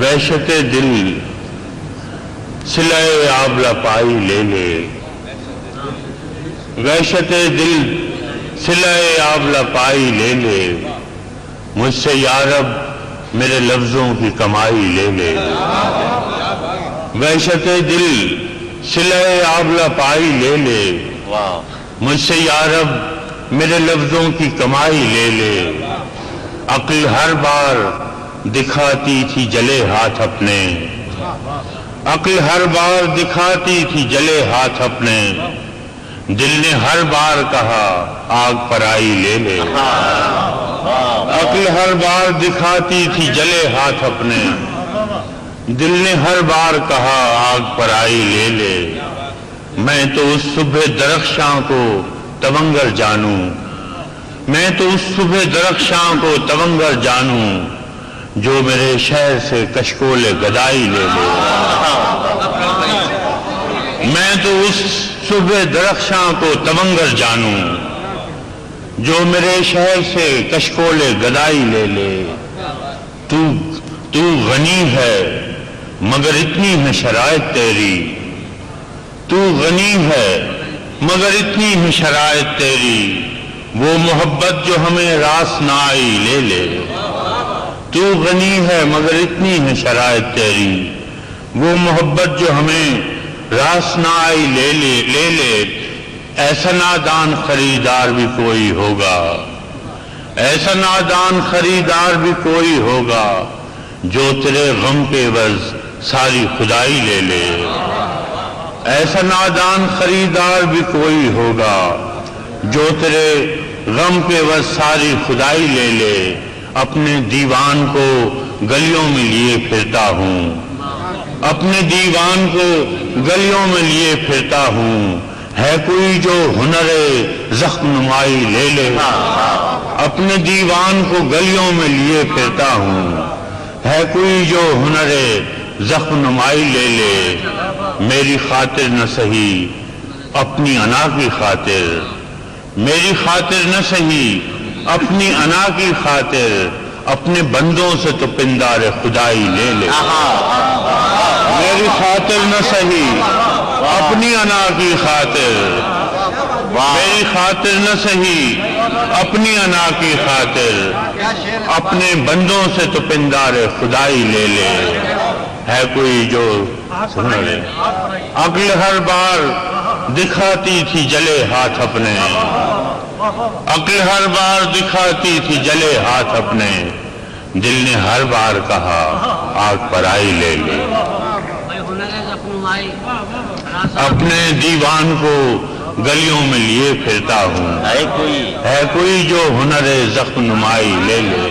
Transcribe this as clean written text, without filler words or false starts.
وحشت دل صلہ آبلہ پائی لے لے، وحشت دل صلہ آبلہ پائی لے لے، مجھ سے یا رب میرے لفظوں کی کمائی لے لے، وحشت دل صلہ آبلہ پائی لے لے، مجھ سے یا رب میرے لفظوں کی کمائی لے لے، عقل ہر بار دکھاتی تھی جلے ہاتھ اپنے، عقل ہر بار دکھاتی تھی جلے ہاتھ اپنے، دل نے ہر بار کہا آگ پر آئی لے لے، عقل ہر بار دکھاتی تھی جلے ہاتھ اپنے، دل نے ہر بار کہا آگ پر آئی لے لے، میں تو اس صبح درخشاں کو تونگر جانوں، میں تو اس صبح درخشاں کو تونگر جانوں، جو میرے شہر سے کشکول گدائی لے لے، میں تو اس صبح درخشاں کو تونگر جانوں، جو میرے شہر سے کشکول گدائی لے لے، تو غنی ہے مگر اتنی ہے شرائط تیری، تو غنی ہے مگر اتنی ہے شرائط تیری، وہ محبت جو ہمیں راس نہ آئی لے لے، تو غنی ہے مگر اتنی ہے شرائط تیری، وہ محبت جو ہمیں راس نہ آئی لے لے، لے لے، ایسا نادان خریدار بھی کوئی ہوگا، ایسا نادان خریدار بھی کوئی ہوگا، جو تیرے غم کے عوض ساری خدائی لے لے، ایسا نادان خریدار بھی کوئی ہوگا، جو تیرے غم کے عوض ساری خدائی لے لے، اپنے دیوان کو گلیوں میں لیے پھرتا ہوں، اپنے دیوان کو گلیوں میں لیے پھرتا ہوں، ہے کوئی جو ہنر زخم نمائی لے لے، اپنے دیوان کو گلیوں میں لیے پھرتا ہوں، ہے کوئی جو ہنر زخم نمائی لے لے، میری خاطر نہ سہی اپنی انا کی خاطر، میری خاطر نہ سہی اپنی انا کی خاطر، اپنے بندوں سے تو پندار خدائی لے لے، میری خاطر نہ سہی اپنی انا کی خاطر، میری خاطر نہ سہی اپنی انا کی خاطر، اپنے بندوں سے تو پندار خدائی لے لے، ہے کوئی جو سن لے، عقل ہر بار دکھاتی تھی جلے ہاتھ اپنے، عقل ہر بار دکھاتی تھی جلے ہاتھ اپنے، دل نے ہر بار کہا آگ پر آئی لے لے، اپنے دیوان کو گلیوں میں لیے پھرتا ہوں، ہے کوئی جو ہنر زخم نمائی لے لے۔